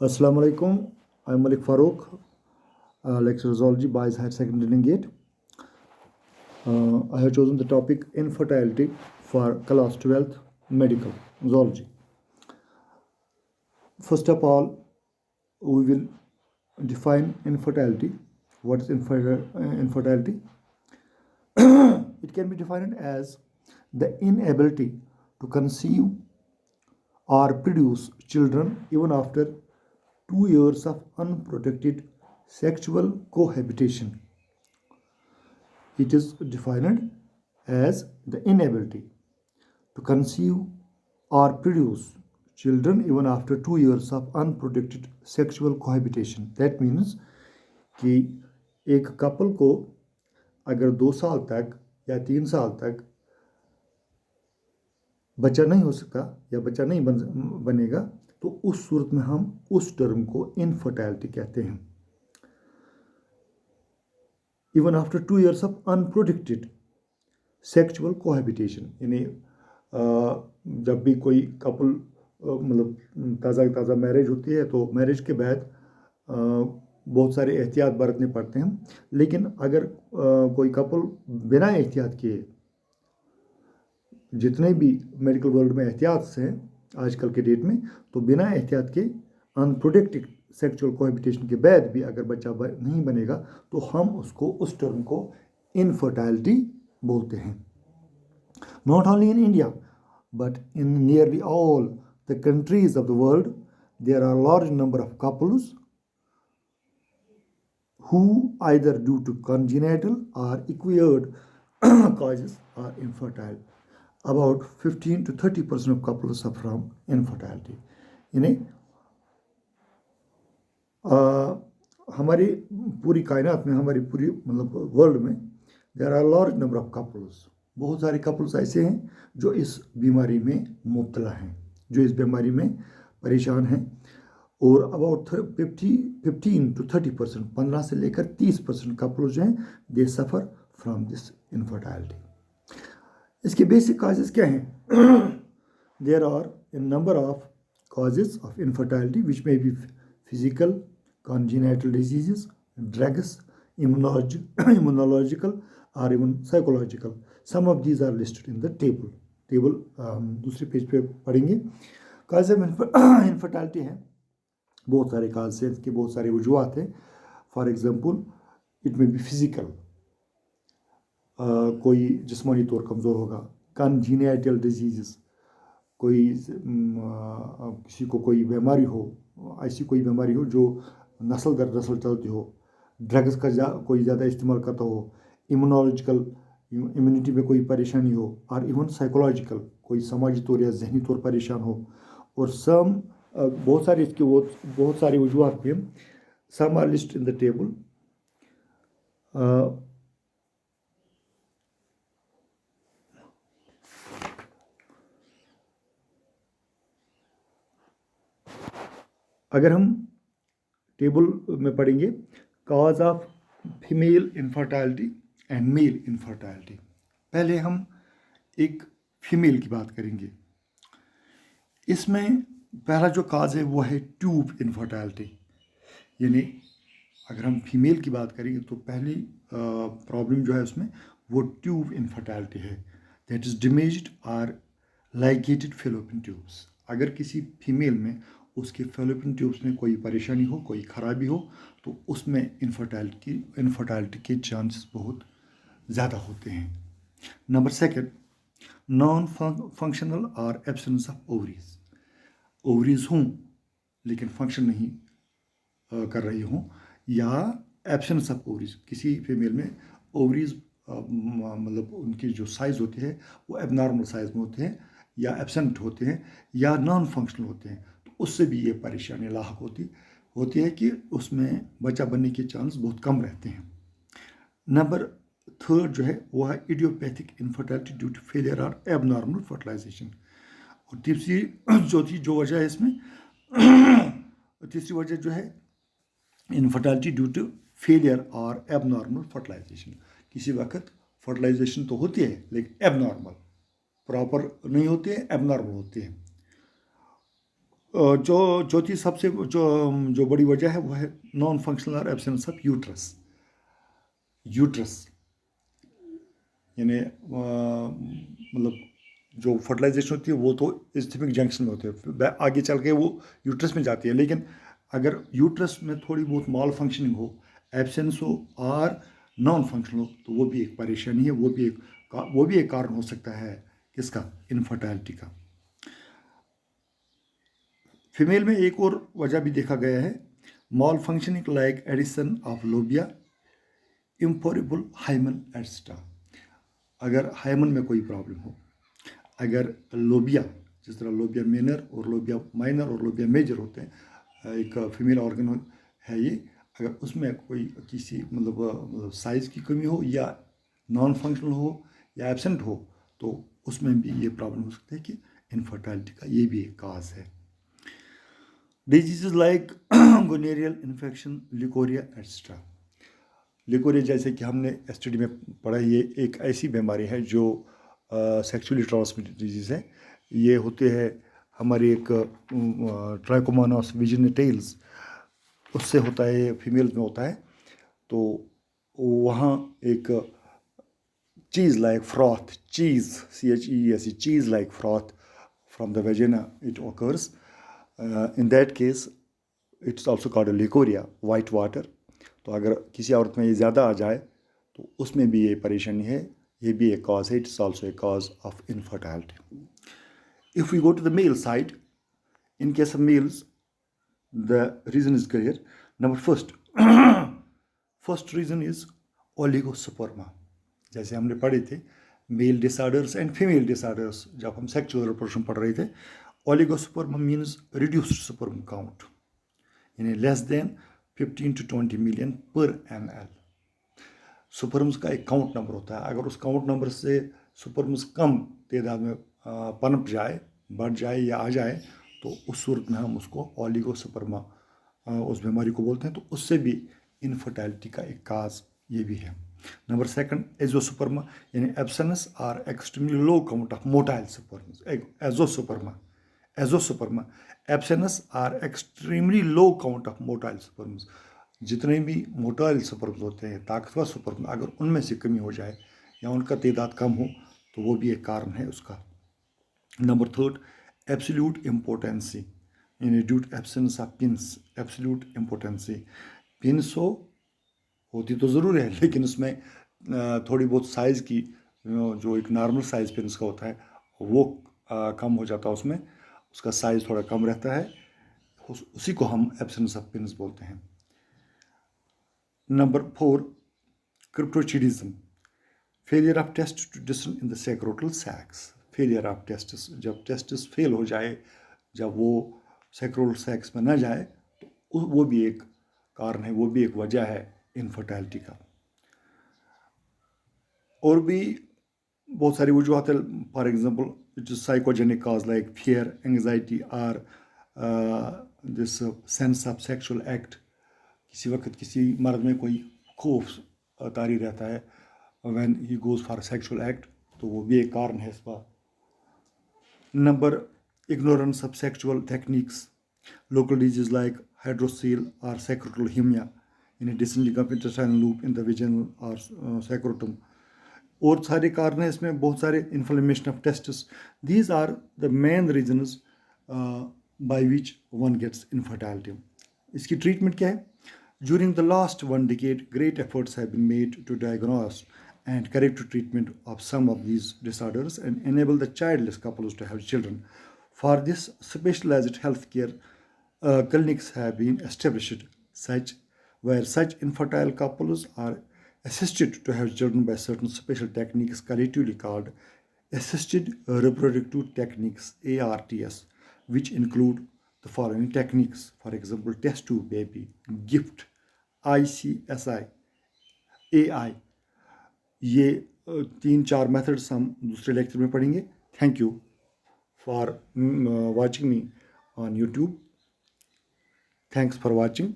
Assalamu alaikum. I'm Malik Farouk, lecturer zoology, Boys Higher Secondary Lingate. I have chosen the topic infertility for class 12th medical zoology. First of all, we will define infertility. What is infertility? It can be defined as the inability to conceive or produce children even after 2 years of unprotected sexual cohabitation. It is defined as the inability to conceive or produce children even after 2 years of unprotected sexual cohabitation. That means कि एक couple को अगर 2 साल तक या 3 साल तक बच्चा नहीं हो सकता या बच्चा नहीं बनेगा तो उस सूरत में हम उस टर्म को इनफर्टिलिटी कहते हैं. Even after 2 years of unprotected sexual cohabitation, यानी जब भी कोई कपल मतलब ताज़ा मैरिज होती है तो मैरिज के बाद बहुत सारे एहतियात बरतने पड़ते हैं. लेकिन अगर कोई कपल बिना एहतियात किए, जितने भी मेडिकल वर्ल्ड में एहतियात हैं आजकल के डेट में, तो बिना एहतियात के अनप्रोटेक्टेड सेक्सुअल कोहैबिटेशन के बाद भी अगर बच्चा नहीं बनेगा तो हम उसको उस टर्म को इनफर्टिलिटी बोलते हैं. Not only in India but in nearly all the countries of the world there are large number of couples who either due to congenital or acquired causes are infertile. About 15 to 30% of couples suffer from infertility. यानी हमारी पूरी कायनात में, हमारी पूरी मतलब world में there are large number of couples. बहुत सारे कपल्स ऐसे हैं जो इस बीमारी में मुब्तला हैं, जो इस बीमारी में परेशान हैं. और अबाउट 15 to 30%, 15 से लेकर 30% कपल्स जो हैं they suffer from this infertility. इसके बेसिक काजेस क्या हैं? There are a number of causes of infertility which may be physical, congenital diseases, drugs, immunological or even psychological. Some of these are listed in the table. दूसरे page पे पढ़ेंगे. Cause of infertility है, बहुत सारे काज से, इसके बहुत सारे वजूहत हैं. फॉर एग्जांपल इट में बी फिजिकल, कोई जिस्मानी तौर कमज़ोर होगा. कॉन्जीनिटल डिजीज़, कोई किसी को कोई बीमारी हो, ऐसी कोई बीमारी हो जो नस्ल दर नस्ल चलती हो. ड्रग्स का कोई ज़्यादा इस्तेमाल करता हो. इम्यूनोलॉजिकल, इम्यूनिटी में कोई परेशानी हो. और इवन साइकोलॉजिकल, कोई समाजी तौर या जहनी तौर परेशान हो. और बहुत सारे इसके बहुत सारी वजूहत भी हैं. Some are list in the table. अगर हम टेबल में पढ़ेंगे cause of female infertility and male infertility. पहले हम एक फीमेल की बात करेंगे. इसमें पहला जो काज है वो है ट्यूब इनफर्टिलिटी. यानी अगर हम फीमेल की बात करेंगे तो पहली प्रॉब्लम जो है उसमें वो ट्यूब इनफर्टिलिटी है. दैट इज़ डैमेज्ड और लाइगेटेड फैलोपियन ट्यूब्स. अगर किसी फीमेल में उसके फैलोपियन ट्यूब्स में कोई परेशानी हो, कोई खराबी हो, तो उसमें इनफर्टिलिटी के चांसेस बहुत ज़्यादा होते हैं. नंबर सेकंड, नॉन फंक्शनल और एब्सेंस ऑफ ओवरीज. ओवरीज हों लेकिन फंक्शन नहीं कर रही हों, या एब्सेंस ऑफ ओवरीज, किसी फीमेल में ओवरीज मतलब उनकी जो साइज़ होती है वो एबनॉर्मल साइज़ में होते हैं, या एब्सेंट होते हैं, या नॉन फंक्शनल होते हैं. उससे भी ये परेशानी लाहक होती है कि उसमें बच्चा बनने के चांस बहुत कम रहते हैं. नंबर थर्ड जो है वो है idiopathic infertility due to failure और एबनॉर्मल फर्टिलाइजेशन. और तीसरी जो वजह है इसमें, तीसरी वजह जो है इनफर्टिलिटी ड्यू टू फेलियर और एबनॉर्मल फर्टिलाइजेशन. किसी वक्त फर्टिलाइजेशन तो होती है लेकिन एबनॉर्मल, प्रॉपर नहीं होती है, एबनॉर्मल होती है. जो चौथी सबसे जो बड़ी वजह है वो है नॉन फंक्शनल और एब्सेंस ऑफ यूट्रस। यूट्रस यानी मतलब जो फर्टिलाइजेशन होती है वो तो इस्थिमिक जंक्शन में होती है, आगे चल के वो यूट्रस में जाती है, लेकिन अगर यूट्रस में थोड़ी बहुत माल फंक्शनिंग हो, एब्सेंस हो और नॉन फंक्शनल हो, तो वो भी एक परेशानी है, वो भी एक कारण हो सकता है किसका, इनफर्टिलिटी का। फीमेल में एक और वजह भी देखा गया है, माल फंक्शनिंग लाइक एडिशन ऑफ लोबिया, इम्पोरेबल हाइमन एटसेट्रा। अगर हाइमन में कोई प्रॉब्लम हो, अगर लोबिया, जिस तरह लोबिया मेनर और लोबिया माइनर और लोबिया मेजर होते हैं, एक फीमेल ऑर्गन है ये, अगर उसमें कोई किसी मतलब साइज़ की कमी हो या नॉन फंक्शनल हो या एब्सेंट हो, तो उसमें भी ये प्रॉब्लम हो सकती है कि इनफर्टिलिटी का ये भी एक काज है। Disease like gonorrheal infection, leucorrhoea etcetera. Leucorrhoea जैसे कि हमने एसटीडी में पढ़ा, ये एक ऐसी बीमारी है जो सेक्सुअली ट्रांसमिटेड डिजीज़ है। ये होते हैं हमारे एक ट्राइकोमोनास विजिनेटेल्स, उससे होता है, फीमेल में होता है। तो वहाँ एक चीज़ like froth, cheese CHEESE, cheese like froth from the vagina it occurs. In that case it's also called a leukorrhea, white water. तो अगर किसी औरत में ये ज़्यादा आ जाए तो उसमें भी ये परेशानी है, ये भी एक cause है, it's also a cause of infertility. If we go to the male side, in case of males, the reason is clear. Number first reason is oligosperma. जैसे हमने पढ़े थे male disorders and female disorders, जब हम sexual reproduction पढ़ रहे थे, oligosperm means reduced sperm count, यानी less than 15 to 20 million per ml। Sperms का एक काउंट नंबर होता है, अगर उस काउंट नंबर से स्पर्म्स कम तादाद में पनप जाए, बढ़ जाए या आ जाए, तो उस सूरत में हम उसको ओलिगोस्पर्मा उस बीमारी को बोलते हैं। तो उससे भी इनफर्टिलिटी का एक काज ये भी है। नंबर सेकंड, एजोस्पर्मा, यानी absence or extremely low count of motile sperms. Azoospermia absence or extremely low count of motile sperms. जितने भी मोटाइल स्पर्म्स होते हैं, ताकतवर स्पर्म, अगर उनमें से कमी हो जाए या उनका तादाद कम हो, तो वो भी एक कारण है उसका। नंबर थर्ड, एब्सोल्यूट इम्पोर्टेंसी, यानी due to absence of penis, absolute impotency. Penis होती तो ज़रूर है, लेकिन उसमें थोड़ी बहुत साइज़ की, जो एक नॉर्मल साइज़ पिंस का होता है वो कम हो जाता है, उसमें उसका साइज़ थोड़ा कम रहता है, उसी को हम एब्सेंस ऑफ पिंस बोलते हैं। Number four, cryptorchidism, failure of test to descend in the scrotal sacs. Failure of testis, जब टेस्टिस फेल हो जाए, जब वो सैक्रोटल सैक्स में ना जाए, तो वो भी एक कारण है, वो भी एक वजह है इनफर्टिलिटी का। और भी बहुत सारी वजूहत है, for example it is psychogenic cause like fear, anxiety और this sense of sexual act. किसी वक्त किसी मर्द में कोई खौफ तारी रहता है when he goes for sexual act, तो वो भी एक कारण है इसका। Number, ignorance of sexual techniques, local diseases like hydrocele or sacrotal hemia, in a disentangled intestinal loop in the vaginal or sacrotum. और सारे कारण हैं इसमें, बहुत सारे, inflammation of testis. These are the main reasons by which one gets infertility. इसकी treatment क्या है? During the last 1 decade, great efforts have been made to diagnose and correct treatment of some of these disorders and enable the childless couples to have children. For this, specialized healthcare clinics have been established, where such infertile couples are assisted to have children by certain special techniques collectively called assisted reproductive techniques, ARTS, which include the following techniques. For example, test tube baby, gift, ICSI, AI। ये 3-4 methods हम दूसरे lecture में पढ़ेंगे। Thank you for watching me on YouTube. Thanks for watching.